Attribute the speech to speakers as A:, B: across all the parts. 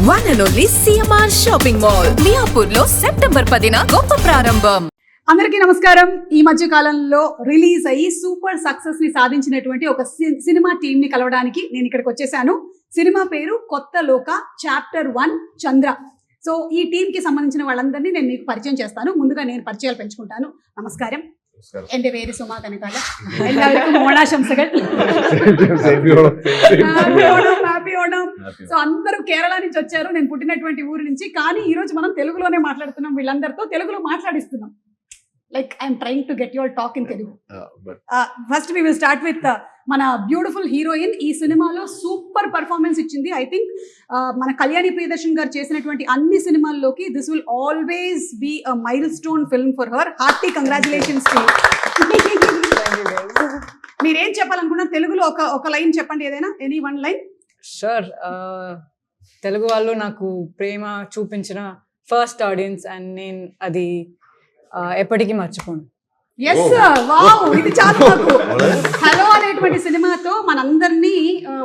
A: One and only CMR Shopping Mall. మియాపూర్లో September 10న గొప్ప ప్రారంభం.
B: అందరికీ నమస్కారం. ఈ మధ్య కాలంలో రిలీజ్ అయ్యి సూపర్ సక్సెస్ ని సాధించినటువంటి ఒక సినిమా టీమ్ ని కలవడానికి నేను ఇక్కడికి వచ్చేసాను. సినిమా పేరు కొత్త లోక చాప్టర్ 1 చంద్ర. సో ఈ టీమ్ కి సంబంధించిన వాళ్ళందరినీ నేను మీకు పరిచయం చేస్తాను. ముందుగా నేను పరిచయాలు పెంచుకుంటాను. నమస్కారం. എന്റെ പേര് സുമ കനകാല. എല്ലാവർക്കും ഓണാശംസകൾ. హ్యాపీ ఓణం. సో అందరూ కేరళ నుంచి వచ్చారు, నేను పుట్టినటువంటి ఊరు నుంచి. కానీ ఈ రోజు మనం తెలుగులోనే మాట్లాడుతున్నాం, వీళ్ళందరితో తెలుగులో మాట్లాడిస్తున్నాం. Like I'm trying to get your talk in Telugu. First we will start with మన బ్యూటిఫుల్ హీరోయిన్. ఈ సినిమాలో సూపర్ పర్ఫార్మెన్స్ ఇచ్చింది. ఐ థింక్ మన కళ్యాణి ప్రియదర్శన్ గారు చేసినటువంటి అన్ని సినిమాల్లోకి this will always be a milestone film for her. Hearty congratulations. మీరేం చెప్పాలనుకున్నా తెలుగులో ఒక లైన్ చెప్పండి, ఏదైనా any one line.
C: Sure. Telugu వాళ్ళు నాకు ప్రేమ చూపించిన ఫస్ట్ ఆడియన్స్ అండ్ నేను అది ఎప్పటికీ మర్చిపోను.
B: ఎస్, వావ్, ఇది చాలు నాకు. హలో అనేటువంటి సినిమాతో మనందరినీ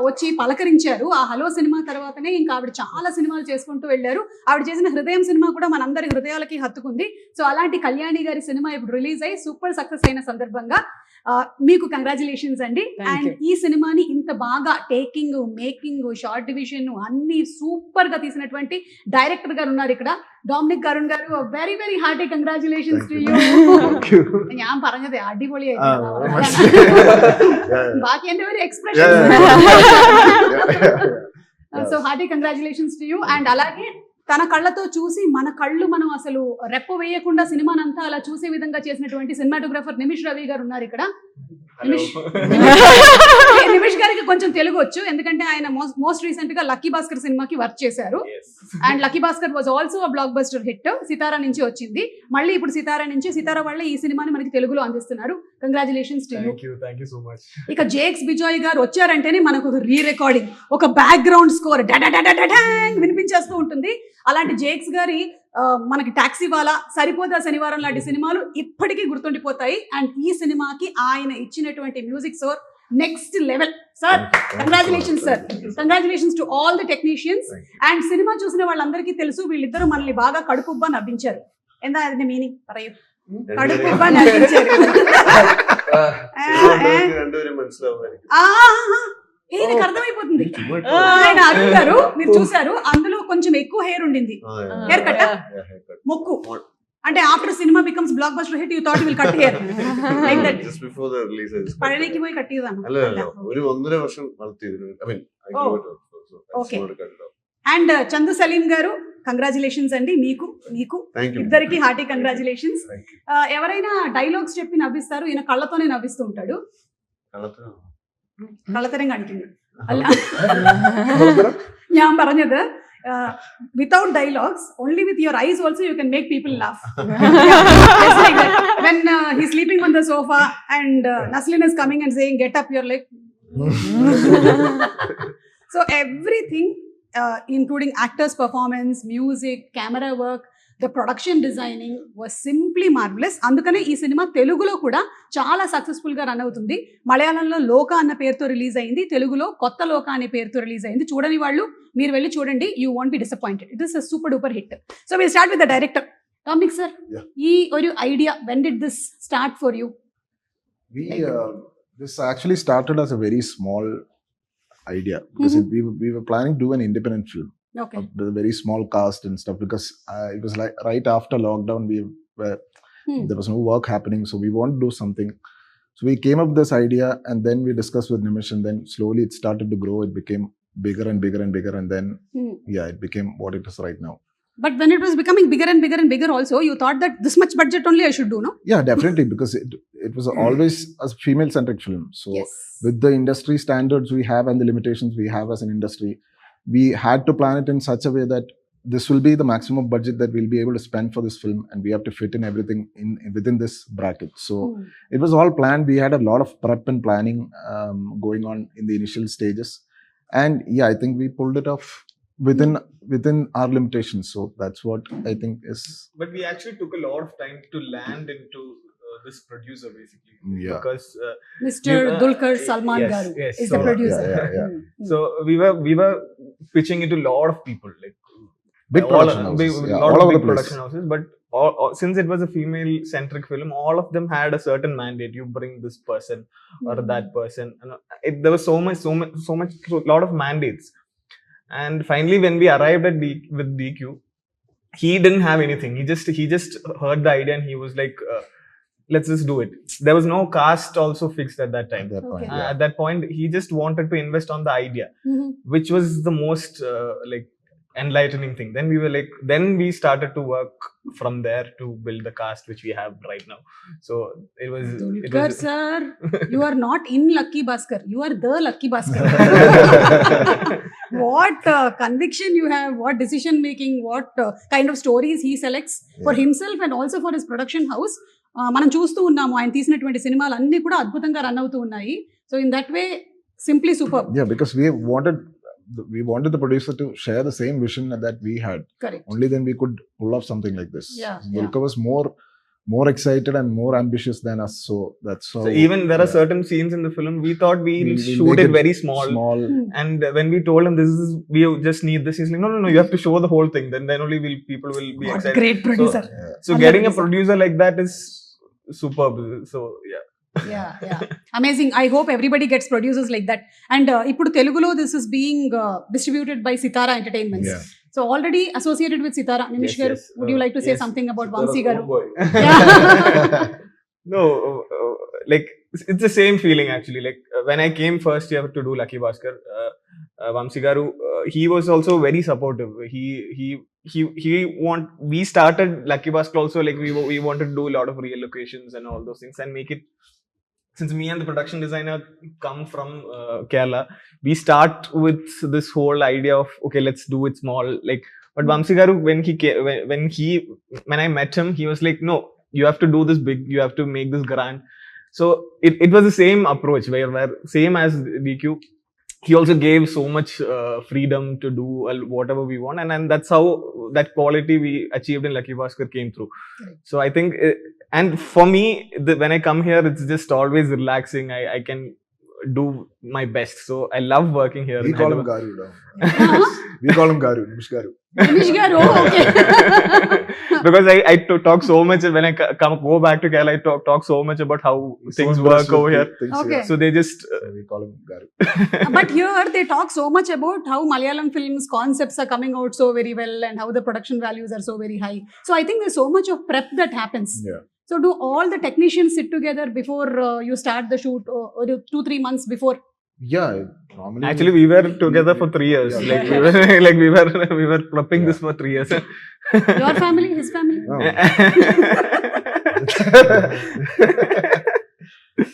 B: వచ్చి పలకరించారు. ఆ హలో సినిమా తర్వాతనే ఇంకా ఆవిడ చాలా సినిమాలు చేసుకుంటూ వెళ్ళారు. ఆవిడ చేసిన హృదయం సినిమా కూడా మనందరి హృదయాలకి హత్తుకుంది. సో అలాంటి కళ్యాణి గారి సినిమా ఇప్పుడు రిలీజ్ అయ్యి సూపర్ సక్సెస్ అయిన సందర్భంగా మీకు కంగ్రాచులేషన్స్ అండి. అండ్ ఈ సినిమాని ఇంత బాగా టేకింగ్, మేకింగ్, షార్ట్ డివిజన్ అన్ని సూపర్ గా తీసినటువంటి డైరెక్టర్ గారు ఉన్నారు ఇక్కడ, Dominic Arun garu. Very very hearty congratulations to you. ഞാൻ പറഞ്ഞത് അടിപൊളിയായിരുന്നു. ബാക്കി എന്റെ ഒരു expression. So hearty congratulations to you. And అలాగే తన కళ్ళతో చూసి మన కళ్ళు మనం అసలు రెప్ప వేయకుండా సినిమానంతా అలా చూసే విధంగా చేసినటువంటి సినిమాటోగ్రాఫర్ నిమిష్ రవి గారు ఉన్నారు ఇక్కడ. నిమిష్ గారికి కొంచెం తెలుగు వచ్చు, ఎందుకంటే ఆయన మోస్ట్ రీసెంట్ గా లక్కీ భాస్కర్ సినిమాకి వర్క్ చేశారు. And Lucky Bhaskar was also a blockbuster hit. Sithara నుంచి వచ్చింది, మళ్ళీ ఇప్పుడు సితారా నుంచి, సితారా వాళ్ళే ఈ సినిమాని మనకి తెలుగులో అందిస్తున్నారు. Congratulations to you. ఇక జేక్స్ బిజోయ్ గారు వచ్చారంటేనే మనకు ఒక రీ రికార్డింగ్, ఒక బ్యాక్గ్రౌండ్ స్కోర్ వినిపించేస్తూ ఉంటుంది. అలాంటి జేక్స్ గారి మనకి టాక్సీ వాలా, సరిపోదా శనివారం లాంటి సినిమాలు ఇప్పటికీ గుర్తుండిపోతాయి. అండ్ ఈ సినిమాకి ఆయన ఇచ్చినటువంటి music score next level. Sir congratulations sir. Congratulations to all the technicians. And cinema చూసిన వాళ్ళందరికీ తెలుసు, వీళ్ళిద్దరూ మనల్ని బాగా కడుపుబ్బా నవ్వించారు. എന്താ അതിന്റെ మీనింగ్ പറയൂ. కడుపుబ్బా నవ్వించారు. ఈయనకి అర్థమైపోతుంది. ఆయన అరుణ్ గారు మీరు చూసారు, అందులో కొంచెం ఎక్కువ హెయిర్ ఉండింది. హెయిర్ కట్, మొక్కు. అంటే after cinema becomes block buster hit, you thought you will cut hair like that.
D: just before the release I just
B: പഴലേക്ക് പോയി കട്ട് ചെയ്തതാണ്.
D: അല്ല ഒരു 1.5 വർഷം വളർത്തിയിരുന്നു. I mean I grew it up, so
B: Okay.
D: I just cut it off.
B: And Chandu Saleem garu congratulations అండి. మీకు ఇద్దరికి hearty congratulations. ఎవరైనా dialogues చెప్పి నవ్విస్తారు, ఈయన కళ్ళతోనే నవ్విస్తూ ఉంటాడు. കള്ളത്തരം കാണിക്കുന്നു അല്ല, ഞാൻ പറഞ്ഞത് without dialogues, only with your eyes also you can make people laugh. Just like that. When he's sleeping on the sofa and Naslen is coming and saying get up, you're like so everything including actors performance, music, camera work, the production designing was simply marvelous. అందుకనే ఈ cinema తెలుగులో కూడా చాలా successful గా run అవుతుంది. మలయాళంలో లోక అన్న పేరుతో రిలీజ్ అయింది, తెలుగులో కొత్త లోక అనే పేరుతో రిలీజ్ అయింది. చూడని వాళ్ళు మీరు వెళ్ళి చూడండి, you won't be disappointed. It is a super duper hit. So will start with the director. Dominic sir, ఈ ഒരു idea, when did this start for you?
E: This actually started as a very small idea because we were planning to do an independent film.
B: Okay.
E: With a very small cast and stuff, because it was like right after lockdown there was no work happening, so we want to do something. So we came up with this idea and then we discussed with Nimish, and then slowly it started to grow. It became bigger and bigger and bigger, and then it became what it is right now.
B: But when it was becoming bigger and bigger and bigger also, you thought that this much budget only I should do, no?
E: Yeah, definitely, because it was always a female centric film. So
B: yes.
E: With the industry standards we have and the limitations we have as an industry, we had to plan it in such a way that this will be the maximum budget that we'll be able to spend for this film, and we have to fit in everything within this bracket. So it was all planned. We had a lot of prep and planning going on in the initial stages, and I think we pulled it off within our limitations. So that's what I think is.
F: But we actually took a lot of time to land into this producer basically.
E: Yeah.
F: Because
B: Mr. Dulquer Salman Garu is the producer.
E: Yeah.
F: So we were pitching it to a lot of people, like
E: Big
F: all,
E: production houses,
F: big,
E: yeah,
F: lot
E: all
F: of
E: over
F: big
E: the place.
F: production houses, but since it was a female-centric film, all of them had a certain mandate. You bring this person or that person. And there was so much, lot of mandates. And finally, when we arrived at with DQ, he didn't have anything. He just heard the idea and he was like, let's just do it. There was no cast also fixed at that time.
E: At that point,
B: Okay.
E: yeah.
F: At that point, he just wanted to invest on the idea,
B: Mhm.
F: which was the most like enlightening thing. Then we started to work from there to build the cast which we have right now. So it
B: Dulquer
F: was
B: sir, you are not in Lucky Bhaskar. You are the Lucky Bhaskar. What conviction you have, what decision making, what kind of stories he selects for himself and also for his production house. మనం చూస్తూ ఉన్నాము ఆయన తీసినటువంటి సినిమాలు అన్ని కూడా అద్భుతంగా run అవుతూ ఉన్నాయి. So in that way simply super.
E: Yeah, because we wanted the producer to share the same vision that we had.
B: Correct.
E: Only then we could pull off something like this.
B: Yeah,
E: Dulquer was more excited and more ambitious than us. So that's how.
F: so even there are certain scenes in the film we thought we'll shoot
E: make
F: it very small. And when we told him we just need this, he's like, no, you have to show the whole thing. Then only people will be
B: What
F: excited.
B: great producer.
F: So getting a producer like that is superb. So yeah.
B: Yeah. Amazing. I hope everybody gets producers like that. And ఇప్పుడు తెలుగులో this is being distributed by Sitara Entertainments.
E: Yeah.
B: So already associated with Sitara. Nimish garu, would you like to say
F: yes.
B: something about Vamsi garu?
F: No, like it's the same feeling actually. Like when I came first year to do Lucky Bhaskar, Vamsi garu, he was also very supportive. We started Lucky Bhaskar also, like we wanted to do a lot of real locations and all those things and make it. Since me and the production designer come from Kerala, we start with this whole idea of, okay, let's do it small. Like, but Vamsi garu, when I met him, he was like, no, you have to do this big, you have to make this grand. So it was the same approach where same as DQ, he also gave so much freedom to do whatever we want, and that's how that quality we achieved in Lucky Bhaskar came through.
B: Correct.
F: So I think, and for me, when I come here, it's just always relaxing. I can do my best. So I love working here.
E: We
F: in
E: call him
F: Hyderabad.
E: Garu now. We call him Garu, Nimish Garu.
B: Nimish garu, okay.
F: Because I talk so much when I go back to Kerala. I talk so much about how things work over here.
B: Okay.
F: So they just
E: We call him Garu.
B: But here they talk so much about how Malayalam films concepts are coming out so very well and how the production values are so very high. So I think there's so much of prep that happens.
E: Yeah.
B: So do all the technicians sit together before you start the shoot, or 2-3 months before?
E: Yeah, normally.
F: actually we were together for 3 years.
E: Yeah.
F: Like we were prepping this for 3 years.
B: Your family, his family?
E: No.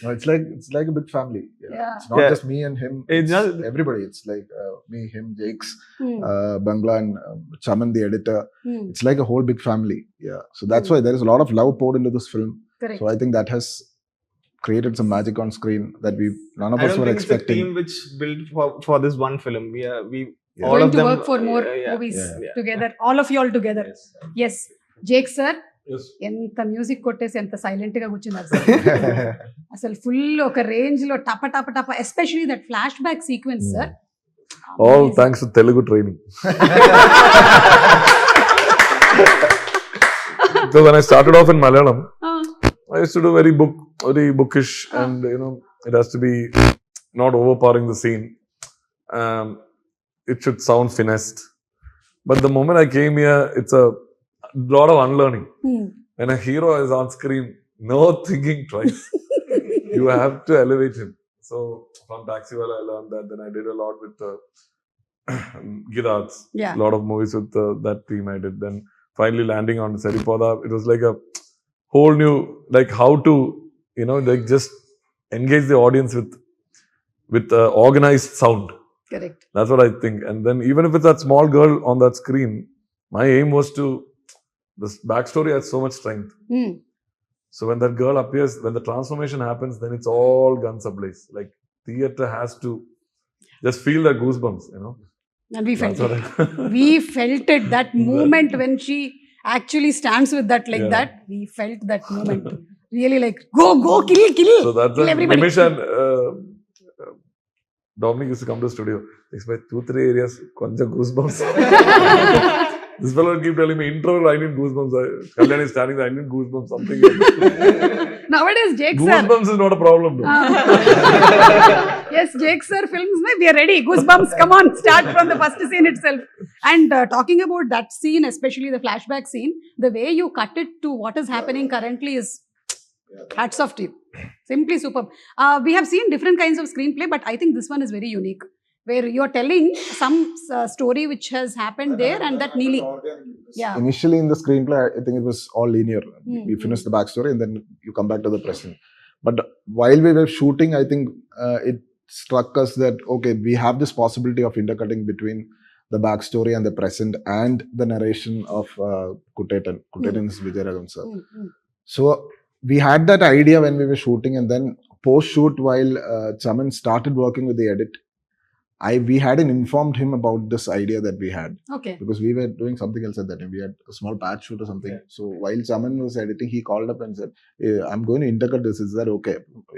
E: No, it's like a big family.
B: Yeah.
E: It's not
F: Yeah.
E: just me and him.
F: It's
E: It's
F: just-
E: everybody. It's like me, him, Jakes,
B: Hmm.
E: Bangla, and Chaman, the editor.
B: Hmm.
E: It's like a whole big family. Yeah. So that's why there is a lot of love poured into this film.
B: Correct.
E: So I think that has created some magic on screen that none of
F: I
E: us
F: don't
E: were
F: think it's a
E: expecting.
F: team which built for this one film. We
E: Yeah.
F: all
B: Going
F: of
B: to
F: them
B: work for more
F: yeah.
B: movies
E: Yeah.
B: together. All of you all together. Yes. Jake sir,
D: Yes.
B: ఎంత music కొట్టేసి ఎంత silent గా కూర్చున్నారు sir. అసలు full ఒక range లో టప టప టప, especially that flashback sequence sir.
G: All thanks to Telugu training. Because when I started off in Malayalam, I used to do very bookish, and it has to be not overpowering the scene. It should sound finessed. But the moment I came here, it's a lot of unlearning. When a hero is on screen, no thinking twice. You have to elevate him. So from Taxiwala, I learned that. Then I did a lot with Gidads.
B: Yeah.
G: A lot of movies with that team I did. Then finally landing on Saripoda, it was like a whole new, like how to, like just engage the audience with organized sound.
B: Correct.
G: That's what I think. And then even if it's that small girl on that screen, my aim was to, this backstory has so much strength. So when that girl appears, when the transformation happens, then it's all guns ablaze. Like theatre has to just feel the goosebumps,
B: And we felt
G: That's
B: it.
G: what I-
B: We felt it. That moment when she actually stands with that like
G: Yeah.
B: that, we felt that moment. Really like, go, kill.
G: So that's
B: Kill
G: when
B: everybody.
G: Nimish and Dominic used to come to the studio. Expect 2-3 areas, konja goosebumps. This fellow will keep telling me, intro, I need goosebumps. Kalyani is standing there, I need goosebumps, something.
B: Nowadays, Jake sir.
G: Goosebumps is not a problem. Though.
B: Yes, Jake sir films mein we are ready. Goosebumps, come on, start from the first scene itself. And talking about that scene, especially the flashback scene, the way you cut it to what is happening currently is hats off to you. Simply superb. We have seen different kinds of screenplay, but I think this one is very unique, where you are telling some story which has happened there and that nearly. Yeah.
E: Initially in the screenplay, I think it was all linear. We finished the backstory and then you come back to the present. But while we were shooting, I think it struck us that, okay, we have this possibility of intercutting between the backstory and the present and the narration of Kutetan. Kutetan is Vijayaraghavan sir. So we had that idea when we were shooting, and then post-shoot, while Suman started working with the edit, we hadn't informed him about this idea that we had.
B: Okay.
E: Because we were doing something else at that time. We had a small patch shoot or something. Yeah. So while Suman was editing, he called up and said, I'm going to intercut this. Is that okay?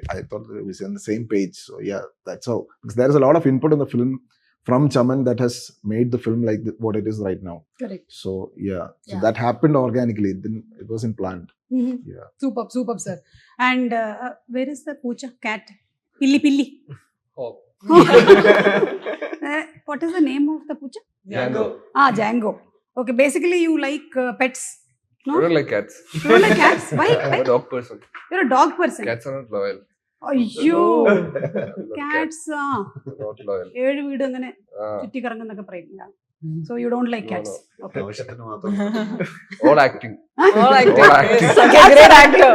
E: I thought we were on the same page. So yeah, that's how. Because there is a lot of input in the film from Suman that has made the film like what it is right now.
B: Correct.
E: So yeah. So that happened organically. It wasn't planned. Yeah.
B: Superb, sir. And where is the poocha cat? Pilli.
H: Oh.
B: What is the name of the poocha?
H: Django.
B: Django. Okay, basically you like pets. No?
H: I don't like cats.
B: You don't like cats? Why?
H: I'm a dog person.
B: You're a dog person.
H: Cats are not loyal.
B: Ayyyo. Cats.
H: Not loyal.
B: ഏഴ് വീട് അങ്ങനെ ചുറ്റിക്കറങ്ങുന്നൊക്കെ പറയും. So you don't like cats.
H: No.
B: Okay.
H: All acting.
C: All acting.
H: All acting.
C: Such a great actor.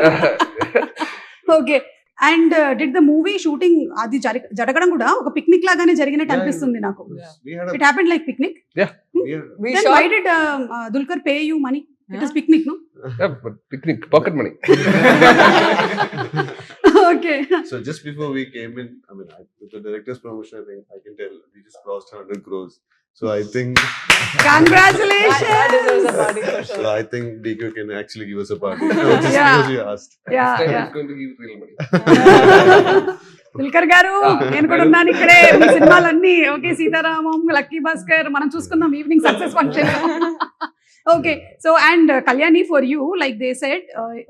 B: Okay. And did the movie shooting అది జరగడం కూడా ఒక picnic లాగానే జరిగినట్టు అనిపిస్తుంది నాకు. It happened like picnic?
H: Yeah.
C: We
B: Then
C: shot.
B: why did Dulquer pay you money? It is picnic, no?
H: Yeah, but picnic, pocket money.
B: Okay.
D: So just before we came in, I mean, with the director's promotion, I think I can tell we just crossed 100 crores. So I think,
B: Congratulations.
C: That deserves a party for
D: so
C: sure.
D: I think DQ can actually give us a party. Just because you asked.
B: Yeah,
H: This time
B: yeah.
H: it's going to give real money.
B: Dulquer గారు నేను కూడా ఉన్నాను ఇక్కడే. మీ సినిమాలన్నీ okay, Sitaramam, lucky Bhaskar, మనం చూసుకుందాం evening success function. Okay, so and Kalyani, for you like they said,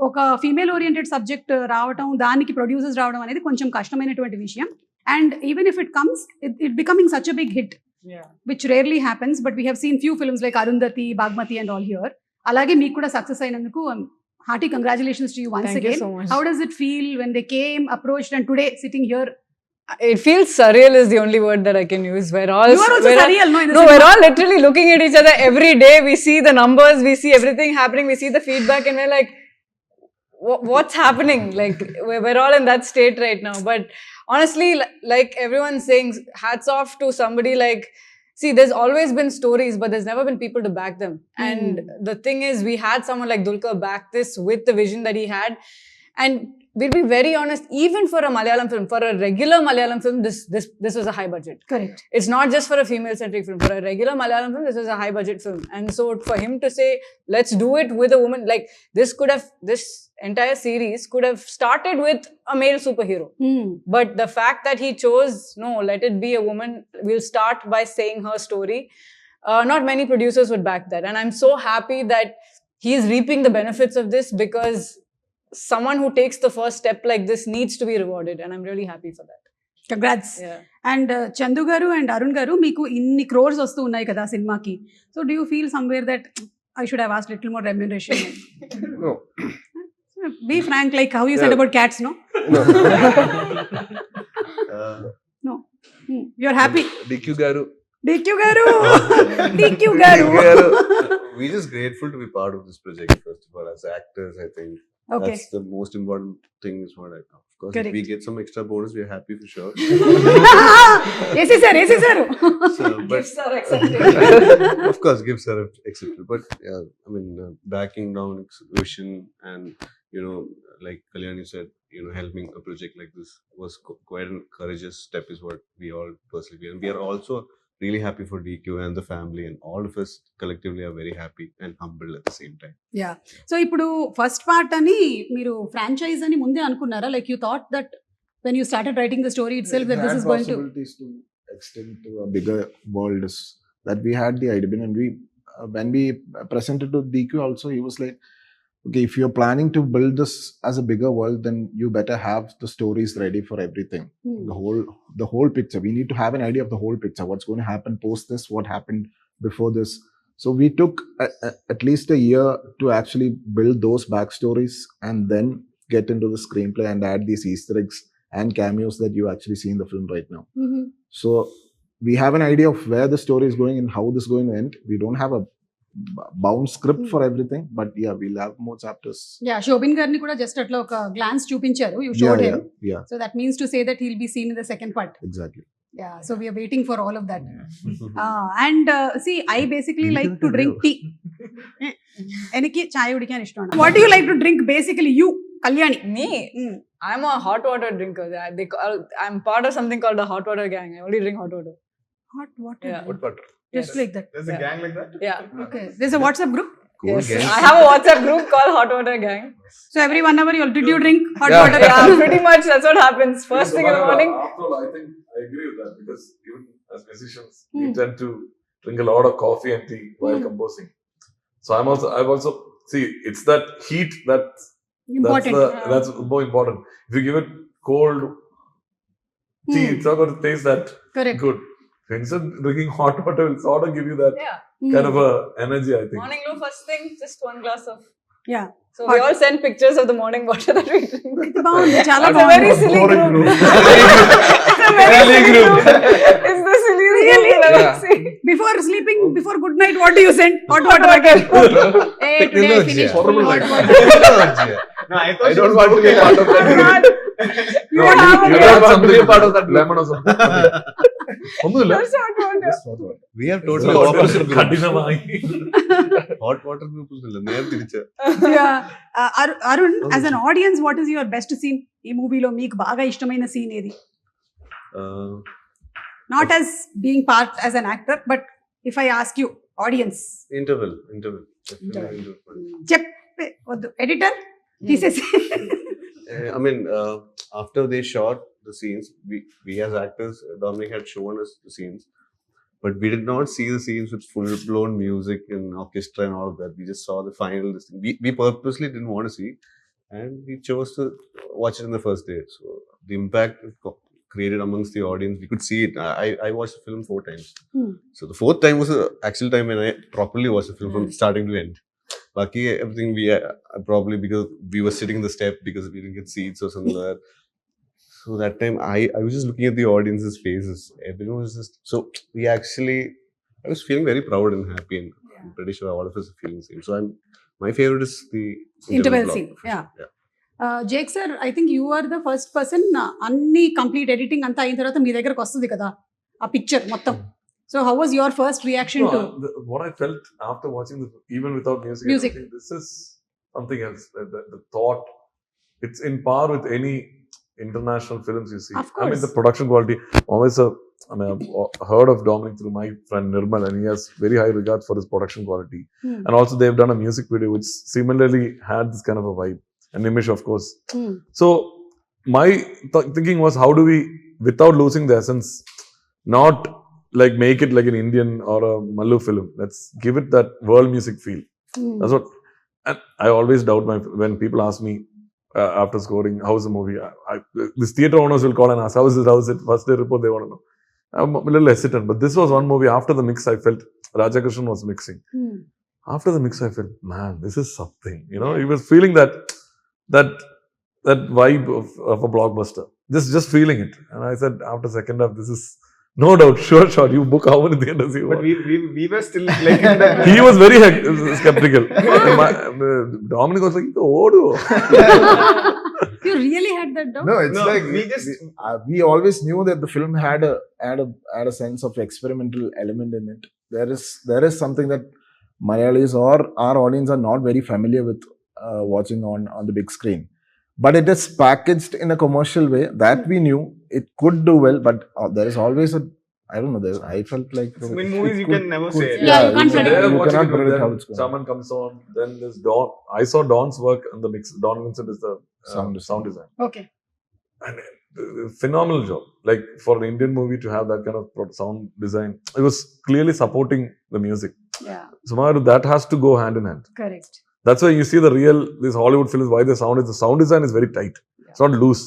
B: ఒక female oriented subject రావడం, దానికి ప్రొడ్యూసర్స్ రావడం అనేది కొంచెం కష్టమైనటువంటి విషయం. And even if it comes, it becoming such a big hit, which rarely happens, but we have seen few films like Arundhati, Bagmati and all here. Alage meeku kuda success ayinanduku hearty congratulations to you once
C: Thank
B: again.
C: you so much.
B: How does it feel when they came, approached, and today sitting here?
C: It feels surreal is the only word that I can use. You are also
B: surreal, no? In the
C: No,
B: cinema.
C: we're all literally looking at each other every day. We see the numbers, we see everything happening, we see the feedback, and we're like, what's happening? Like, we're all in that state right now. But honestly, like everyone's saying, hats off to somebody like, see, there's always been stories, but there's never been people to back them. And the thing is, we had someone like Dulquer back this with the vision that he had. And we'll be very honest, even for a Malayalam film, for a regular Malayalam film, this was a high budget.
B: Correct.
C: It's not just for a female-centric film. For a regular Malayalam film, this was a high-budget film. And so for him to say, let's do it with a woman, like this entire series could have started with a male superhero. But the fact that he chose, no, let it be a woman, we'll start by saying her story. Not many producers would back that. And I'm so happy that he is reaping the benefits of this, because someone who takes the first step like this needs to be rewarded. And I'm really happy for that.
B: Congrats.
C: Yeah.
B: And Chandu garu and Arun garu, meeku inni crores vastu unnai kada సినిమాకి. So do you feel somewhere that I should have asked little more remuneration?
H: No.
B: Be frank, like how you said about cats, no?
H: No.
B: No. You're happy.
H: DQ garu.
B: DQ garu. DQ garu.
D: We're just grateful to be part of this project, first of all, as actors. I think
B: Okay.
D: that's the most important thing. Is what I know. Of course,
B: Correct.
D: if we get some extra bonus, we're happy for sure.
B: AC sir.
D: So, but
C: Gifts are accepted.
D: of course, gifts are accepted. But yeah, I mean, backing Dominic's vision and, you know, like Kalyani said, you know, helping a project like this was quite a courageous step, is what we all personally feel. And we are also really happy for DQ and the family, and all of us collectively are very happy and humbled at the same time.
B: Yeah, so ఇప్పుడు first part అని మీరు franchise అని ముందే అనుకున్నారా? Like you thought that when you started writing the story it self that this is going to
E: possibilities to extend to a bigger world is that we had the idea, and we when we presented to DQ also, he was like, okay, if you're planning to build this as a bigger world, then you better have the stories ready for everything. The whole picture. We need to have an idea of the whole picture. What's going to happen post this? What happened before this? So we took at least a year to actually build those backstories and then get into the screenplay and add these Easter eggs and cameos that you actually see in the film right now. So we have an idea of where the story is going and how this is going to end. We don't have a bound script for everything, but yeah, we'll have more chapters.
B: Yeah, Shobin garni kuda just atla oka glance chupincharu. You showed him.
E: Yeah.
B: So that means to say that he'll be seen in the second part.
E: Exactly.
B: Yeah, so we are waiting for all of that. And see, I basically like to drink tea. Eniki chai udikyan ishtam. What do you like to drink basically? You, Kalyani.
C: Me? I'm a hot water drinker. I'm part of something called the hot water gang. I only drink hot water.
B: Hot water.
C: Yeah.
H: Hot water.
B: Just like that.
F: There's a gang like that?
C: Yeah.
B: Okay. There's a WhatsApp group.
D: Cool
C: Yes.
D: gang.
C: I have a WhatsApp group called Hot Water Gang.
B: So every 1 hour, did you drink hot
H: Yeah.
B: water?
C: Yeah, pretty much that's what happens. First thing in the morning.
G: After all, I think I agree with that because even as musicians, we tend to drink a lot of coffee and tea while composing. So I've also see it's that heat
B: Important.
G: that's more important. If you give it cold tea, it's not going to taste that
B: Correct.
G: good. Instead of drinking hot water, will sort of give you that
C: Yeah.
G: kind of a energy, I think.
C: Morning low, first thing, just 1 glass of.
B: Yeah.
C: So we all send pictures of the morning water that we drink.
B: It's బాగుంది, చాలా
C: It's a very
B: బాగుంది.
C: silly
H: Boring
C: group.
H: group.
C: It's a very
H: Silly
C: silly
H: group.
C: group. It's the silliest group you'll ever
H: Yeah.
C: see.
B: Before sleeping, before good night, what do you send? Hot water packet. Hey, today I finished full hot water.
F: No, I thought
H: I
F: she
H: don't
F: was
H: want to be
F: joking.
H: part of that group.
C: You don't have a
H: You
C: glass.
H: don't want to be a part of that group.
G: Lemon or something. ഒന്നുമില്ല.
C: Just hot water.
D: We have totally opposite groups.
G: കഠിനമായി.
D: Hot water group ഇല്ല, നേരെ തിരിച്ച.
B: Yeah. Arun, as an audience, what is your best scene? ఈ మూవీలో మీకు బాగా ఇష్టమైన సీన్ ఏది? Not as being part as an actor, but if I ask you, audience.
D: Interval. Definitely interval.
B: చెప్పే వద్దు, ఎడిటర్ తీసేసి.
D: I mean, after they shot the scenes, we as actors, Dominic had shown us the scenes, but we did not see the scenes with full-blown music and orchestra and all of that. We just saw the final. We purposely didn't want to see, and we chose to watch it in the first day. So the impact it created amongst the audience, we could see it. I watched the film 4 times. So the 4th time was the actual time when I properly watched the film from starting to end. Lucky everything we probably because we were sitting in the step because we didn't get seats or something like that. So that time I was just looking at the audience's faces. Everyone was just so I was feeling very proud and happy, and I'm pretty sure all of us are feeling the same. So my favorite is the
B: Interval
D: block.
B: scene. Yeah. Jake sir, I think you are the first person అన్ని complete editing అంతా అయిన తర్వాత మీ దగ్గరకు వస్తుంది కదా ఆ picture మొత్తం. So how was your first reaction to?
G: What I felt after watching even without music,
B: Music.
G: I think this is something else. The thought, it's in par with any international films you see.
B: Of
G: I mean,
B: course.
G: the production quality. Always I've heard of Dominic through my friend Nirmal, and he has very high regards for his production quality. And also they've done a music video which similarly had this kind of a vibe. And Nimish, of course. So my thinking was, how do we, without losing the essence, not like make it like an Indian or a Mallu film. Let's give it that world music feel. That's what. And I always doubt when people ask me after scoring, how's the movie? This theatre owners will call and ask, how's it? First day report, they want to know. I'm a little hesitant, but this was one movie. After the mix, I felt Rajakrishnan was mixing. After the mix, I felt, man, this is something. You know, he was feeling that vibe of a blockbuster. Just feeling it. And I said, after second half, this is. No doubt, sure. You book how many theaters you
F: But
G: want.
F: we were still like in that.
G: He was very skeptical. Dominic was like, "Oh,
B: You really had that doubt?
E: No, it's
F: No,
E: like
F: we just
E: we always knew that the film had a sense of experimental element in it. There is something that Malayalis or our audience are not very familiar with watching on the big screen. But it is packaged in a commercial way that we knew it could do well. But there is always I don't know. I felt like
F: in movies you can never say it.
B: Yeah, you can't
G: so
B: predict.
G: there
E: You
G: watching
E: cannot
G: it with
E: predict
G: them,
E: how it's going.
G: Suman comes on. Then there's Don. I saw Don's work in the mix. Don Vincent is the sound design.
B: Okay.
G: And phenomenal job. Like for an Indian movie to have that kind of sound design, it was clearly supporting the music.
B: Yeah,
G: Suman, that has to go hand in hand.
B: correct.
G: That's why you see these Hollywood films, why the sound design is very tight. It's not loose.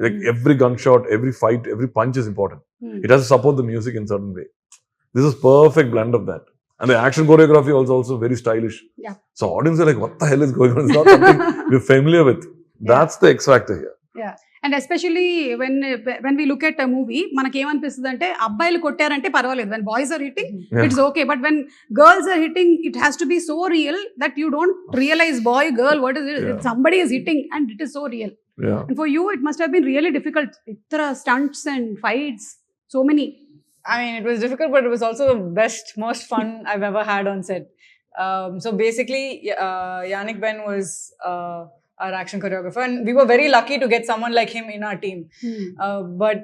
G: Like every gunshot, every fight, every punch is important. It has to support the music in certain way. This is perfect blend of that. And the action choreography also very stylish.
B: Yeah.
G: So audience are like, what the hell is going on? It's not something we're familiar with. That's the X factor here.
B: Yeah. And especially when we look at a movie, మనకి ఏమనిపిస్తుంది అంటే అబ్బాయిలు కొట్టారంటే పర్వాలేదు, when boys are hitting it's okay, but when girls are hitting it has to be so real that you don't realize boy girl what is it, somebody is hitting and it is so real.
G: Yeah.
B: And for you it must have been really difficult. Itra stunts and fights, so many.
C: I mean, it was difficult, but it was also the best, most fun I've ever had on set. So basically, Yannick Ben was our action choreographer, and we were very lucky to get someone like him in our team. But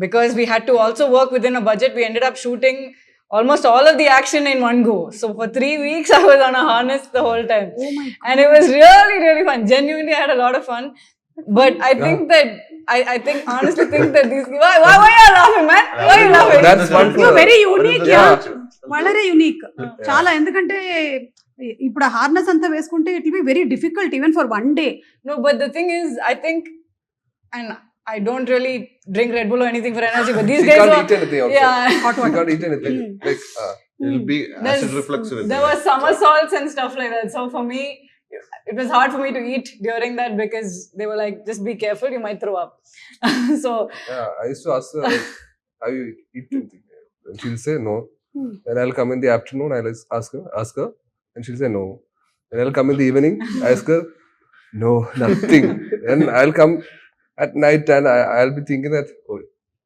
C: because we had to also work within a budget, we ended up shooting almost all of the action in one go. So for 3 weeks, I was on a harness the whole time.
B: Oh my God.
C: And it was really, really fun. Genuinely, I had a lot of fun. But I think that, I think, honestly think that these, why are you laughing, man? Why are you laughing?
H: That's one for
B: You're very unique.
H: Yeah.
B: വളരെ unique చాలా. ఎందుకంటే ఇప్పుడు harness అంతా వేసుకుంటే it will be very difficult even for one day.
C: No, but the thing is, I think, and I don't really drink Red Bull or anything for energy, but these
H: She
C: guys
H: can't
C: were,
H: eat anything also.
C: yeah,
H: She can't eat anything. Like,
D: It'll be acid reflux.
C: there were somersaults and stuff like that. So for me, it was hard for me to eat during that because they were like, just be careful, you might throw up. So
H: yeah, I used to ask her, like, have you eaten anything? And she'll say no. Then I'll come in the afternoon, I'll ask her, and she'll say no. Then I'll come in the evening, ask her, no, nothing. Then I'll come at night and I'll be thinking that, oh,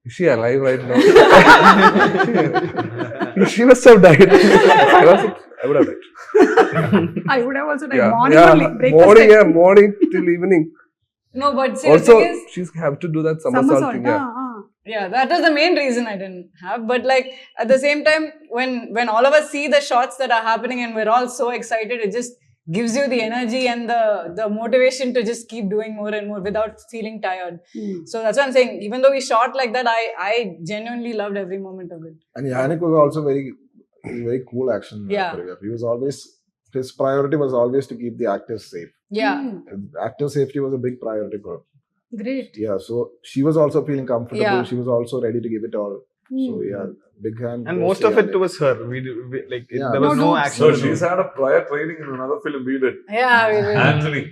H: is she alive right now? She must have died. I would have died.
B: I would have also died.
H: Yeah,
B: Morning
H: yeah,
B: only, breakfast time.
H: morning till evening.
C: no, but see,
H: Also,
C: the thing is,
H: she's have to do that somersault thing. Yeah.
C: yeah, that was the main reason I didn't have. But like at the same time, when all of us see the shots that are happening and we're all so excited, it just gives you the energy and the motivation to just keep doing more and more without feeling tired. So that's what I'm saying. Even though we shot like that, I genuinely loved every moment of it.
E: And Yannick was also very cool action choreographer. He was always, his priority was always to keep the actors safe.
C: Yeah.
E: Actor safety was a big priority for her.
B: Great.
E: Yeah, so she was also feeling comfortable.
C: Yeah.
E: She was also ready to give it all. So yeah, big hand.
F: And
E: goes
F: most
E: to
F: of it
E: Yannick.
F: was her.
E: Yeah.
F: There was
B: No
F: no
B: dupes.
F: action.
G: So she's had a prior training in another film we did.
C: Yeah,
G: Anthony.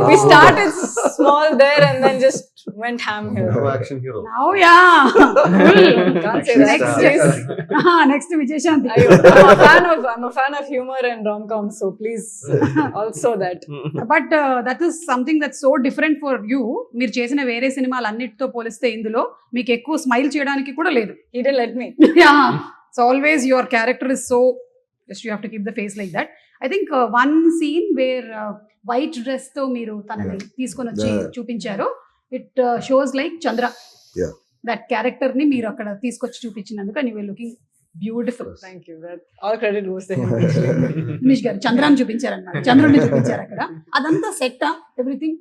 C: we started small there and then just went ham here.
D: No action hero.
B: Now, yeah.
C: Can't say that.
B: Next Vijay
C: I'm a fan of humor and rom-coms, so please also that.
B: But that is something that so different for you. మీరు చేసిన వేరే సినిమాలు అన్నిటితో పోలిస్తే ఇందులో మీకు ఎక్కువ smile చేయడానికి కూడా లేదు.
C: He didn't let me.
B: So always your character is so just you have to keep the face like that. I think one scene where white dress తో మీరు తనని తీసుకొని వచ్చి చూపించారు. It shows like Chandra.
E: Yeah.
B: That character ని మీరు అక్కడ తీసుకొచ్చి చూపించినందుకు and you were looking beautiful.
C: Thank you. That all credit goes to him.
B: Umesh garu చంద్రాన్ని చూపించారన్నమాట. చంద్రుడిని చూపించారు అక్కడ. అదంతా set everything.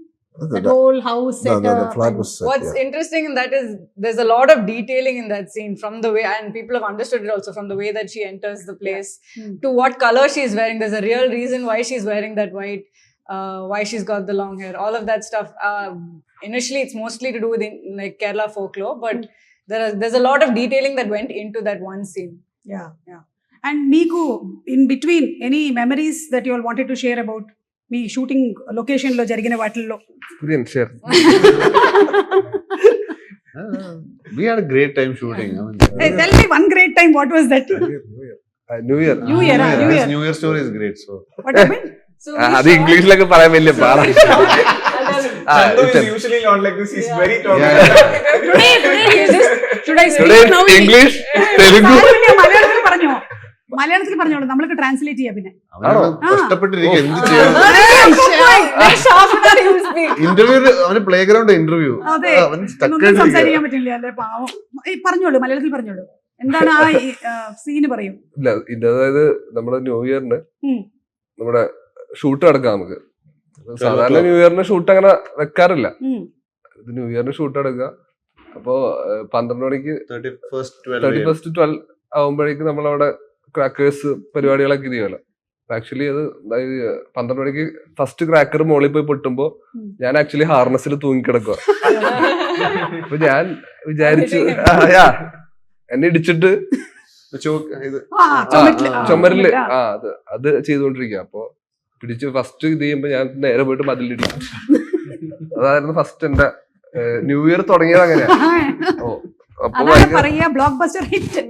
B: That whole house set
E: the
B: up.
E: flag was set.
C: What's interesting in that is there's a lot of detailing in that scene, from the way, and people have understood it also, from the way that she enters the place to what color she's wearing. There's a real reason why she's wearing that white, why she's got the long hair, all of that stuff. Initially it's mostly to do with like Kerala folklore, but there's a lot of detailing that went into that one scene.
B: Yeah. And meeku in between any memories that you all wanted to share about me shooting location లో జరిగిన వాటిల్లో?
H: Brilliant, share.
D: We had a great time shooting. I mean,
B: Hey, tell me one great time. What was that?
H: New Year.
B: New Year.
D: his New Year story is great. So
B: What happened?
C: So
H: അത് ഇംഗ്ലീഷിലൊക്കെ പറയാൻ വലിയ പാട.
F: Chandu is usually not like this. He's very talkative.
B: Today you just should I speak
H: Today
B: now?
H: English, Telugu.
B: മലയാളത്തിൽ പറഞ്ഞോ? മലയാളത്തിൽ പറഞ്ഞോളൂ, നമ്മൾക്ക് translate ചെയ്യാം. പിന്നെ
D: കഷ്ടപ്പെട്ടിരിക്കും എന്ത് ചെയ്യാൻ. ഇന്റർവ്യൂ അവന് പ്ലേ ഗ്രൗണ്ട് ഇന്റർവ്യൂ
B: അതെ, ഒന്നും സംസാരിക്കാൻ പറ്റില്ല അല്ലേ, പാവം. പറഞ്ഞോളൂ, മലയാളത്തിൽ പറഞ്ഞോളൂ. എന്താണ് ആ സീന് പറയും.
H: ഇല്ല, അതായത് നമ്മുടെ ന്യൂ ഇയറിന് നമ്മുടെ ഷൂട്ട് നടക്കാം. നമുക്ക് സാധാരണ ന്യൂ ഇയറിന് ഷൂട്ട് അങ്ങനെ വെക്കാറില്ല. ഇത് ന്യൂ ഇയറിന് ഷൂട്ട് നടക്കുക. അപ്പോ 12 മണിക്ക് 31st 12 ആവുമ്പോഴേക്കും നമ്മളവിടെ ക്രാക്കേഴ്സ് പരിപാടികളൊക്കെ ചെയ്യുമല്ലോ. ആക്ച്വലി അത് 12 മണിക്ക് ഫസ്റ്റ് ക്രാക്കർ മുകളിൽ പോയി പൊട്ടുമ്പോ ഞാൻ ആക്ച്വലി ഹാർനസിൽ തൂങ്ങിക്കിടക്കുക. അപ്പൊ ഞാൻ വിചാരിച്ചു എന്നെ ഇടിച്ചിട്ട് ചുമരില് അത് ചെയ്തുകൊണ്ടിരിക്കുക. അപ്പൊ പിടിച്ച് ഫസ്റ്റ് ഇത് ചെയ്യുമ്പോ ഞാൻ നേരെ പോയിട്ട് മതിലിടിക്കും. അതായിരുന്നു ഫസ്റ്റ് എന്റെ ന്യൂ ഇയർ തുടങ്ങിയത് അങ്ങനെയാ. അപ്പൊ
B: ബ്ലോക്ക് ബസ്റ്റർ ഹിറ്റ്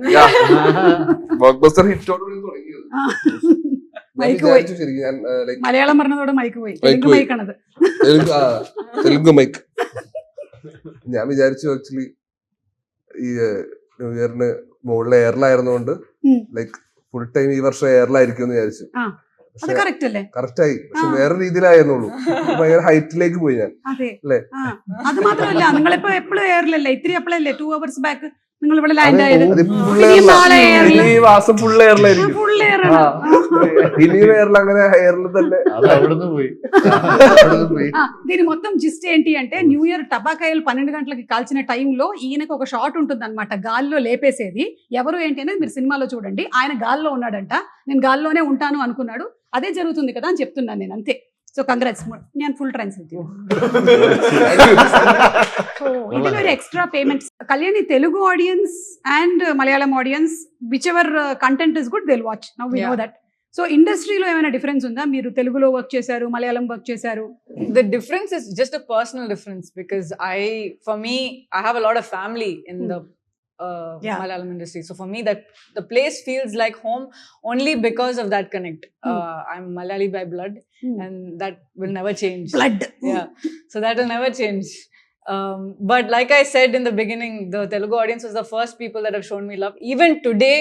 H: ഹിറ്റോടുകൂടി തുടങ്ങിയത്.
B: മലയാളം പറഞ്ഞതോടെ മൈക്ക് പോയി.
H: തെലുങ്ക് മൈക്ക്. ഞാൻ വിചാരിച്ചു ആക്ച്വലി ഈ ന്യൂ ഇയറിന് മുകളിൽ എയറിലായിരുന്നോണ്ട് ലൈക്ക് ഫുൾ ടൈം ഈ വർഷം എയറിലായിരിക്കും എന്ന് വിചാരിച്ചു. കറക്റ്റ് ആയി. പക്ഷെ വേറെ രീതിയിലായിരുന്നുള്ളൂ. ഭയങ്കര ഹൈറ്റിലേക്ക് പോയി ഞാൻ.
B: അല്ലേ? അത് മാത്രമല്ല, നിങ്ങളിപ്പോ എപ്പോഴും എയറിലല്ലേ, ഇത്തിരി അപ്പോഴല്ലേ 2 hours ബാക്ക് നിങ്ങൾ ഇവിടെ ലാൻഡ് ആയത്.
H: ഈ മാസം ഫുൾ എയറിലായിരിക്കും. ഇനി എയറിൽ അങ്ങനെ എയറിൽ തന്നെ
B: దీని మొత్తం జిస్ట్ ఏంటి అంటే న్యూ ఇయర్ టబాకాయలు 12 గంటలకి కాల్చిన టైంలో ఈయనకు ఒక షాట్ ఉంటుంది అనమాట, గాల్లో లేపేసేది. ఎవరు ఏంటి అనేది మీరు సినిమాలో చూడండి. ఆయన గాల్లో ఉన్నాడంట, నేను గాల్లోనే ఉంటాను అనుకున్నాడు. అదే జరుగుతుంది కదా అని చెప్తున్నాను నేను, అంతే. సో కంగ్రాట్స్, నేను ఫుల్ ట్రాన్స్లేట్. ఇది very extra payments. Kalyani Telugu audience and Malayalam audience, whichever content is good they will watch. Now we know that. So ఇండస్ట్రీలో ఏమైనా డిఫరెన్స్ ఉందా? మీరు తెలుగులో వర్క్ చేశారు, మలయాళం వర్క్ చేశారు.
C: The difference is just a personal difference because for me, I have a lot of family in the Malayalam industry. So for me, that the place feels like home only because of that connect. I'm Malayali by blood, and that will never change.
B: Blood.
C: Yeah. So that will never change. But like I said in the beginning, the Telugu audience was the first people that have shown me love. Even today,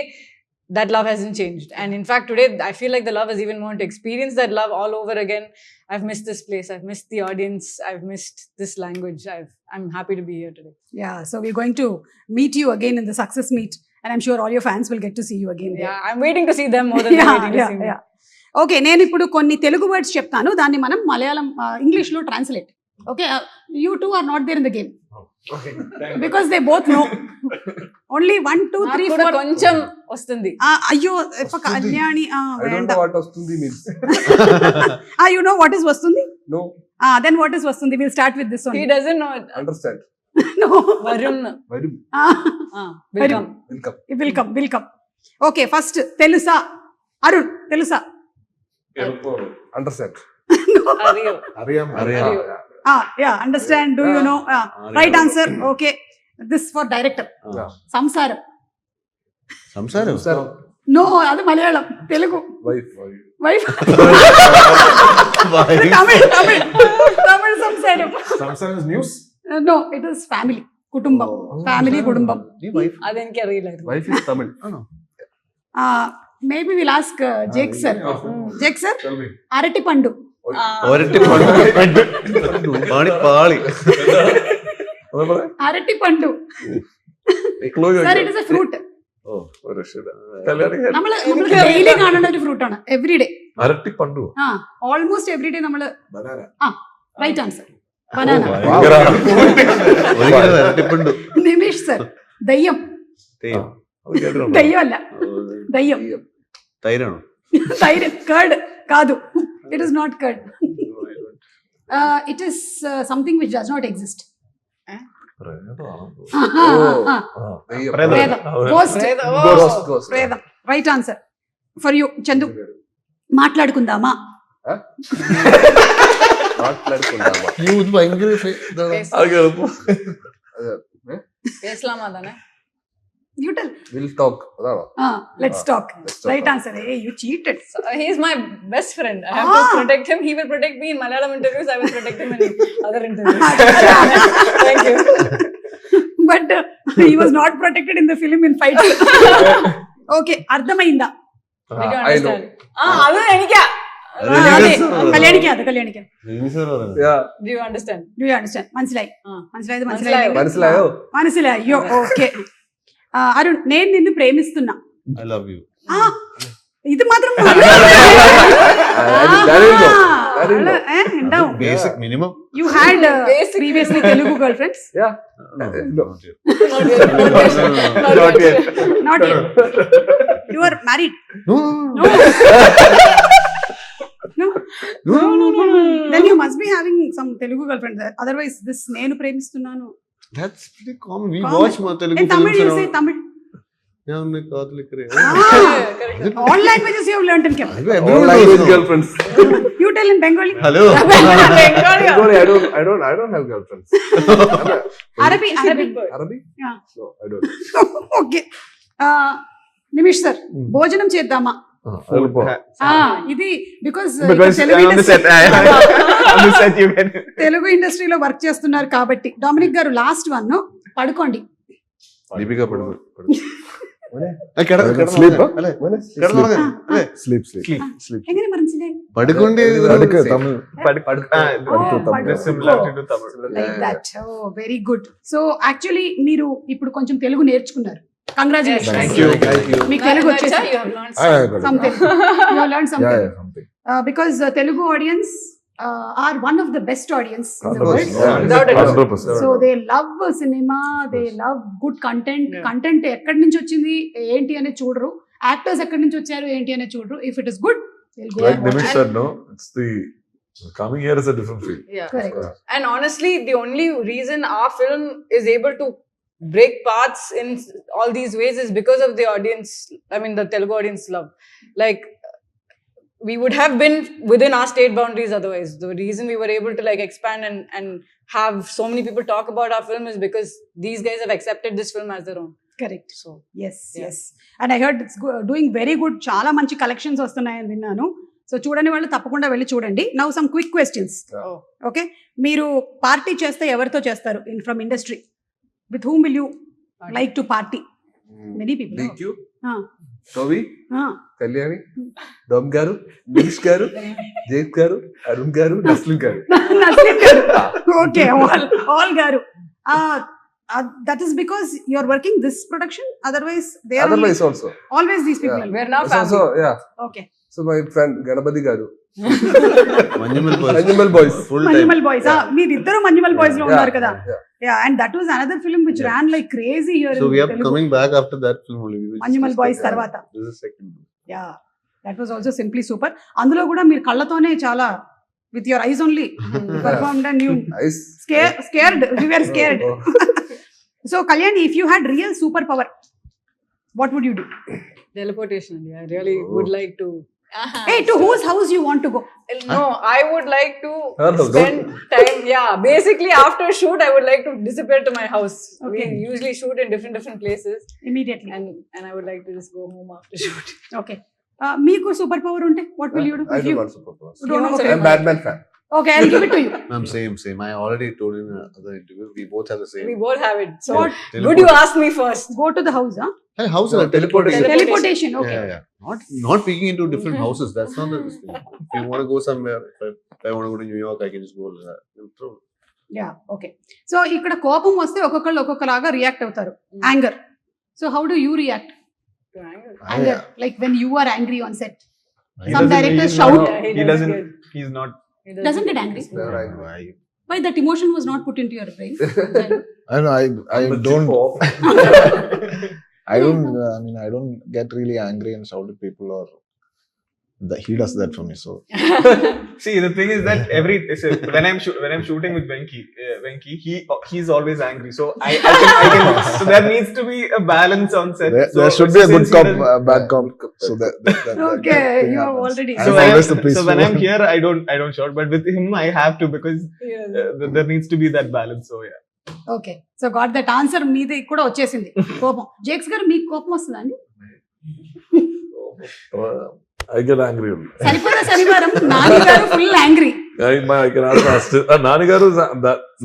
C: that love hasn't changed. And in fact, today, I feel like the love is even more to experience that love all over again. I've missed this place. I've missed the audience. I've missed this language. I'm happy to be here today.
B: Yeah. So we're going to meet you again in the success meet. And I'm sure all your fans will get to see you again there.
C: Yeah, I'm waiting to see them more than they're waiting to see me.
B: Okay, నేను ఇప్పుడు కొన్ని Telugu words చెప్తాను, దాన్ని మనం మలయాళం ఇంగ్లీష్లో translate. Okay, you two are not there in the game because they both know only 1 2 3 4
C: కొంచెం వస్తుంది.
B: అయ్యో Kalyani you know what is వస్తుంది?
H: నో.
B: దెన్ వాట్ ఇస్ వస్తుంది? Will start with this one.
C: He doesn't know it.
H: Understand.
B: No.
C: Varun.
B: Welcome. Okay, first తెలుసా? అరుణ్ తెలుసా?
H: Understand.
G: അറിയാം.
B: Yeah, understand. Do you know? Right answer. Okay, this for director. సంసారం. No, అది Malayalam. Telugu wife. Tamil సంసారం is news. No, it is family. కుటుంబం. Family కుటుంబం.
C: అదేనికి അറിയില്ല.
H: Wife is Tamil.
B: Maybe we'll ask Jake sir. Jake sir, arati pandu. Arati pandu. Sir, it is a fruit. നമ്മൾ daily കാണുന്ന ഒരു fruit ആണ്, എവറി ഡേ.
G: അരട്ടി പണ്ടു.
B: ഓൾമോസ്റ്റ് എവറി ഡേ നമ്മള്. Right answer banana. Nimish sir, ദയ്യം. దయ్యం అല്ല, దయ్యం.
D: తైరాను.
B: తైర్, కర్డ్ కాదు. It is not curd. It is something which does not exist. ప్రేతం. Right answer for you. Chandu, మాట్లాడుకుందామా? You tell.
H: We'll talk.
B: Let's talk. Right answer. Hey, you cheated.
C: He's my best friend. I have to protect him. He will protect me in Malayalam interviews. I will protect him in other interviews. Thank you.
B: But he was not protected in the film in fights. Okay, అర్థమైందా?
C: Did you understand? అది ఎనికా.
B: కళ్యాణికి.
C: Do you understand?
B: മനസ്സിലായോ? Okay. Arun, నేను నిన్ను ప్రేమిస్తున్నా.
D: I love you.
B: ഇത് മാത്രം ഉണ്ടാവും.
D: Basic minimum.
B: You had previously Telugu girlfriends?
H: Yeah.
D: No, not yet.
B: Not yet. You You are married.
D: No.
B: No. Then you must be having some Telugu girlfriend there. Otherwise, this nenu premistunanu.
D: That's pretty common. We
B: Common.
D: watch more Telugu
B: In Tamil,
D: films
B: you say
D: around.
B: Tamil.
D: Yeah, I'm like Kotha Lokah.
B: All languages you have learned in Kerala.
H: All
D: Everyone
H: language
D: knows.
H: girlfriends.
B: You tell in Bengali.
D: Hello.
H: Bengali, I don't have girlfriends.
B: Arabic.
H: Arabic?
B: Yeah.
H: No, I don't.
B: Okay. Nimish sir, భోజనం చేద్దామా? ఇది because Telugu ఇండస్ట్రీలో work చేస్తున్నారు కాబట్టి Dominic గారు last one పడుకోండి.
D: దీపిక పడుకో.
E: Sleep.
B: എങ്ങനെ മനസ്സിലായി?
D: పడుకోండి.
B: Like that. Oh very good. So actually మీరు ఇప్పుడు కొంచెం తెలుగు నేర్చుకున్నారు. కంగ్రాచులేషన్స్.
H: Thank you.
B: మీకు తెలుగు వచ్చేసి
C: You have learned
B: something. You have learned something.
E: Yeah, something.
B: Because Telugu audience are one of the best audience in the world.
C: Without a doubt.
G: 100%.
B: So they love cinema, they love good content. Content ఎక్కడి నుంచి వచ్చింది ఏంటి అనేది చూడరు. Actors ఎక్కడి నుంచి వచ్చారు ఏంటి అనేది చూడరు. If it is good, they'll go
G: Like
B: and watch
G: Nimish
B: it.
G: said, no, it's the coming here is a different field.
C: Yeah.
B: Correct.
C: And honestly, the only reason our film is able to break paths in all these ways is because of the audience. I mean, the Telugu audience love. Like, we would have been within our state boundaries otherwise. The reason we were able to like expand and have so many people talk about our film is because these guys have accepted this film as their own.
B: Correct.
C: So,
B: Yes. And I heard it's doing very good. చాలా మంచి collections వస్తున్నాయని విన్నాను. So చూడని వాళ్ళు తప్పకుండా వెళ్ళి చూడండి. Now some quick questions. Okay, మీరు పార్టీ చేస్తే ఎవరితో చేస్తారు from industry? With whom will you like to party? Many people.
H: DQ,
B: Ah.
H: Toby,
B: Ah.
H: Kalyani, Dom Garu, Nish Garu, Jake Garu, Arun Garu, Naslen Garu.
B: Naslen garu. Okay, all garu. That is because you are working this production. Otherwise, they are
H: Otherwise also.
B: always these people.
H: Yeah.
C: we're now
H: It's
C: family.
H: also, yeah.
B: Okay.
H: So my friend Ganapati Garu.
D: Manjumal boys.
H: Manjumal boys.
D: Full time.
B: Manjumal boys. మీరిద్దరు Manjumal boys లో ఉన్నారు కదా.
H: Yeah.
B: Yeah, and that was another film which ran like crazy here
D: So
B: in
D: we are
B: Telugu.
D: coming back after that film only. We will
B: Manjumal
D: just
B: boys
D: discuss that.
B: తర్వాత.
D: This is second.
B: Yeah, that was also simply super. అందులో కూడా మీరు కళ్ళతోనే చాలా with your eyes only performed and you
H: Nice.
B: scared. We were scared.
H: Oh.
B: So Kalyani, if you had real superpower, what would you do?
C: Teleportation. I really would like to.
B: Hey, to whose house you want to go?
C: No, I would like to
H: Her house,
C: spend time. Yeah, basically after shoot, I would like to disappear to my house.
B: Okay.
C: We usually shoot in different places,
B: Immediately.
C: and I would like to just go home after shoot.
B: Okay. మీకు super power ఉంటే what will you do?
H: I
B: If
H: don't
B: you
H: want superpowers.
B: don't know, okay.
H: I'm Batman fan.
B: Okay, I'll give it to you.
D: Ma'am, same. I already told in another interview. We both have the same.
C: We both have it. So
B: What?
C: good you asked me first.
B: Go to the house, huh?
D: Hey, house
H: No,
D: or teleportation?
B: Teleportation. Okay.
D: Yeah. Not peeking into different houses. That's not the thing. If you want to go somewhere, if I want to go to New York, I can just go. Through.
B: Yeah, okay. So ఇక్కడ కోపం వస్తే ఒక్కొక్కళ్ళు ఒక్కొక్కలాగా react అవుతారు. Anger. So how do you react?
C: To anger.
B: Anger. Like when you are angry on set.
F: He
B: Some
F: doesn't-
B: directors
F: he's
B: shout.
F: not-
C: He
F: He
C: doesn't
F: doesn't. He's not.
C: He
B: Doesn't get angry.
H: Never angry.
D: Why?
B: Why that emotion was not put into your brain?
E: I know. I
G: The
E: don't.
G: chip off.
E: I don't. I don't get really angry and shout at people, or he does that for me. So
F: See, the thing is that when I'm shooting with Venki, he's always angry. So I can so there needs to be a balance on set.
E: there should be a good
F: since he
E: cop,
F: doesn't-
E: bad cop. So that
B: Okay,
E: thing
B: you have
E: happens.
B: already.
E: I'm
F: So
E: always the
F: so
E: peaceful
F: when I'm
E: one.
F: here, I don't shout, but with him I have to because there needs to be that balance. So yeah.
B: Okay, so got that answer మీది కూడా వచ్చేసింది కోపం. జేక్స్ గారు మీకు కోపం వస్తుందా అండి?
G: I get angry.
B: సరిపోదా శనివారం నాని గారు full angry.
G: I can ask Nani Garu is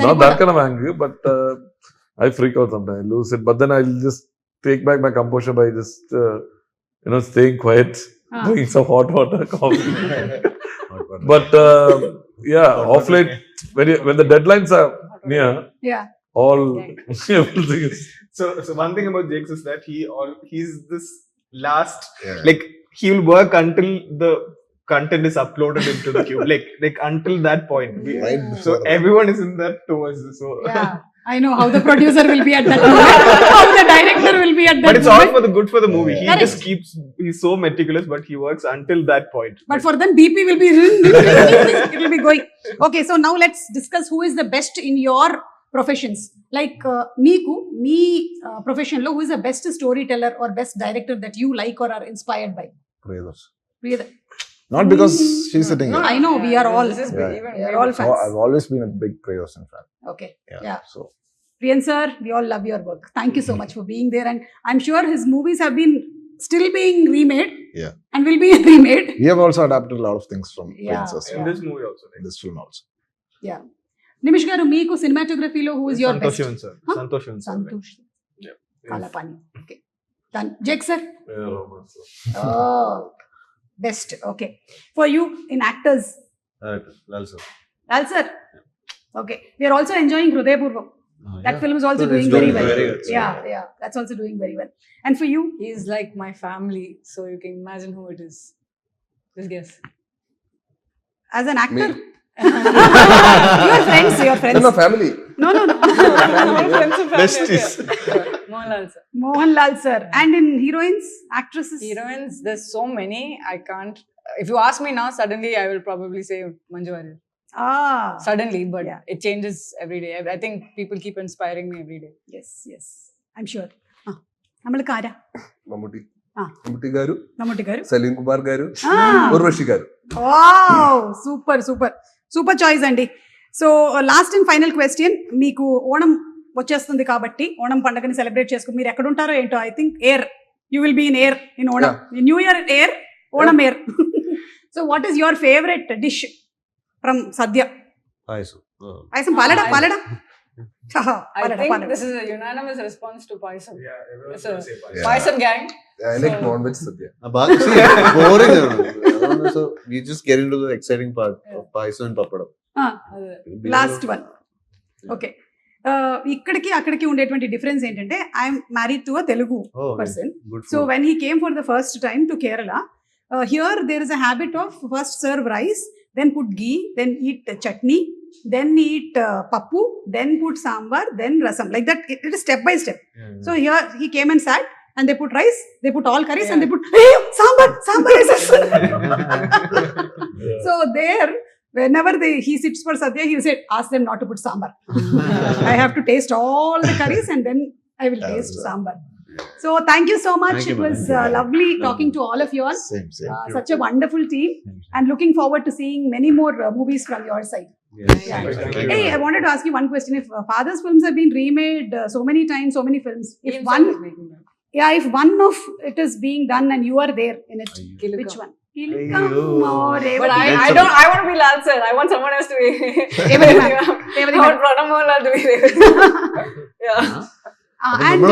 G: not that kind of angry, but I freak out sometimes. I lose it. But then I'll just take back my composure by just, staying quiet, drinking some hot water, coffee. But yeah, off late, when the deadlines are near,
B: Yeah.
G: everything is.
F: So one thing about Jakes is that he's this last
D: Yeah.
F: like he will work until the content is uploaded into the queue, like until that point.
E: Right
F: So
E: before.
F: everyone is in that towards. So
B: Yeah. I know how the producer will be at that moment, how the director will be at that
F: But it's all
B: moment.
F: for the good for the movie. He
B: Correct.
F: just he's so meticulous, but he works until that point.
B: But for them, BP will be it will be going. Okay, so now let's discuss who is the best in your professions. Like Meeku, me profession lo, who is the best storyteller or best director that you like or are inspired by?
E: Priyada. Not because she's sitting here.
B: I know, we are all.
C: This is
E: Yeah.
C: even
B: We are
C: way
B: all
C: before.
B: fans.
E: I've always been a big Priyadarshan fan.
B: Okay,
E: Yeah.
B: yeah.
E: So
B: Priyan sir, we all love your work. Thank you so much for being there, and I'm sure his movies have been still being remade.
E: Yeah.
B: And will be remade.
E: we have also adapted a lot of things from
B: Yeah.
E: Princess
F: In this movie also.
E: in this film also.
B: Yeah. Nimish garu, meeku cinematography lo who is your
F: Santosh
B: best?
F: Shivan sir.
B: Huh?
F: Santosh Shivan sir.
B: Santosh.
F: Yeah.
B: Kalapani. Okay. Done. Jake sir.
G: Yeah, romance.
B: Oh, best. Okay. For you in actors,
D: Lal sir.
B: Lal sir. Okay. We are also enjoying Hrudayapurvam. That film is also
D: So
B: doing
D: it's
B: very
D: doing
B: well.
D: very good.
B: Yeah. That's also doing very well. And for you,
C: He's like my family, so you can imagine who it is. Just guess.
B: as an actor,
H: Me.
B: your friends.
H: No, family.
B: No.
C: All friends and family.
D: Besties.
C: Mohanlal sir.
B: Mohanlal sir. And in heroines, actresses.
C: Heroines, there's so many. I can't. If you ask me now, suddenly I will probably say Manju Warrier.
B: Ah.
C: Suddenly, but
B: Yeah.
C: it changes every day. I think people keep inspiring me every day.
B: Yes. I'm sure. നമ്മൾക്ക് ആരാ?
H: Mamuti.
B: Ah.
H: Mamuti garu.
B: Mammootty garu.
H: Salim Kumar garu.
B: Ah.
H: Urvashi garu.
B: Wow, super choice అండి. So last and final question, మీకు ఓణం వచ్చేస్తుంది కాబట్టి ఓణం పండుగని celebrate చేసుకుని మీరు ఎక్కడ ఉంటారో ఏంటో, I think here, you will be in here in Onam, new year here, Onam here. So what is your favourite dish from sadya? Payasam palada
C: I think this is a unanimous response to Paisam.
F: Yeah, everyone
C: It's a
F: will say Paisam.
C: Paisam gang.
H: I like non-veg sadhya.
D: Boring. So we just get into the exciting part of Paisam and Papadam.
B: Last one. Okay, ఇక్కడికి అక్కడికి ఉండేటువంటి difference ఏంటంటే, I'm married to a Telugu person.
D: Good
B: So
D: food.
B: when he came for the first time to Kerala, here there is a habit of first serve rice, then put ghee, then eat chutney, then eat pappu, then put sambar, then rasam. Like that, it is step by step. So here he came and sat, and they put rice, they put all curries, and they put sambar is So there, whenever he sits for sadhya, he will say, ask them not to put sambar. I have to taste all the curries and then I will taste sambar. So thank you so much.
D: Thank you,
B: It was
D: ma'am.
B: lovely talking to all of you all.
E: Same.
B: Such a wonderful team, and looking forward to seeing many more movies from your side.
D: Yes.
B: Yeah.
D: Thank you.
B: Hey, I wanted to ask you one question. If father's films have been remade so many times, so many films, if one of it is being done and you are there in it,
C: Kilika.
B: which one?
C: But I want to be Lal sir. I want someone else to be.
B: Revati ma'am.
C: I want Pranam Mohanlal to be Revati. Yeah.
B: And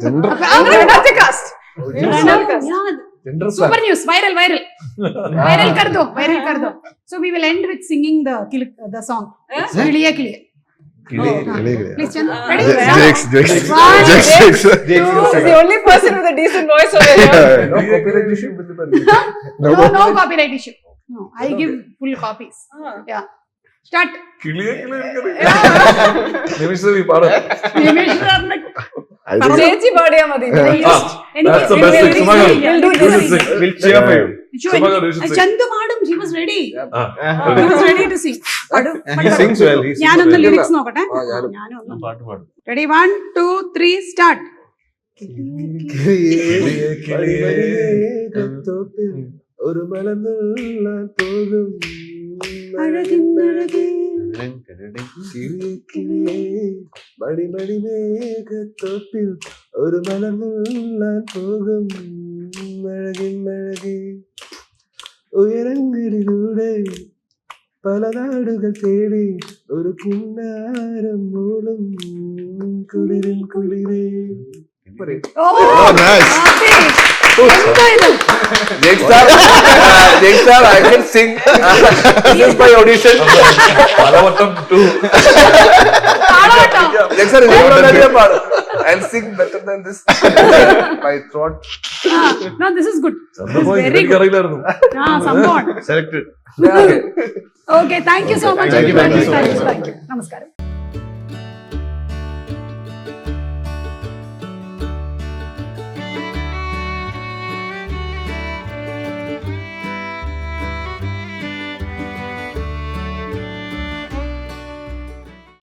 E: Gender.
B: Revati cast.
C: Revati cast.
H: Gender
B: Super news, viral kar do. So we will end with singing the song. Kiliye Kiliye. Please, Chandu. Ready?
E: Jakes.
B: One,
C: He's the only person with a decent voice over here.
H: No copyright issue with the permission.
B: No copyright issue. No, I give full copies. Yeah. Start.
G: Nimisha, we part of it.
B: Nimish sir,
E: I think
C: Chechi Badia Madi.
G: That's the best thing. Suma garu,
B: We'll do
G: you should
B: this.
G: sing.
F: We'll cheer for you.
G: Suma garu, you should sing.
B: Chandu madam, she was ready.
G: Ah,
B: She was ready to sing.
D: He sings well. He sings
B: ഞാനൊന്ന്
D: well.
B: Lyrics നോക്കട്ടെ.
H: ഞാനും.
B: ഞാനൊന്ന്.
D: പാട്ട് പാടും.
B: Ready? 1, 2, 3, start.
H: ഒരു മലർന്നുള്ളാൻ പോകും മണിമേഘത്തോപ്പിൽ ഒരു മലർന്നുള്ളാൻ പോകും മഴകി ഉയരങ്ങളിലൂടെ പല നാടുകൾ തേടി ഒരു കിന്നാരം മൂലം കുളിരേ
B: Oh,
E: nice.
B: എന്താ ഇത്?
H: Next time I can sing. This is my audition.
G: Palavatam 2.
B: പാടാട്ടോ.
H: Next time I'll sing better than this. My throat.
B: No, this is good.
G: ചന്ദ്രബോയ്
B: Very good.
G: എനിക്കറിയില്ലായിരുന്നു.
B: സംഭവം.
D: Selected.
H: Yeah, okay.
B: Okay, thank you so much.
D: Thank you,
B: everybody.
D: thank you so much.
B: Thank you. നമസ്കാരം.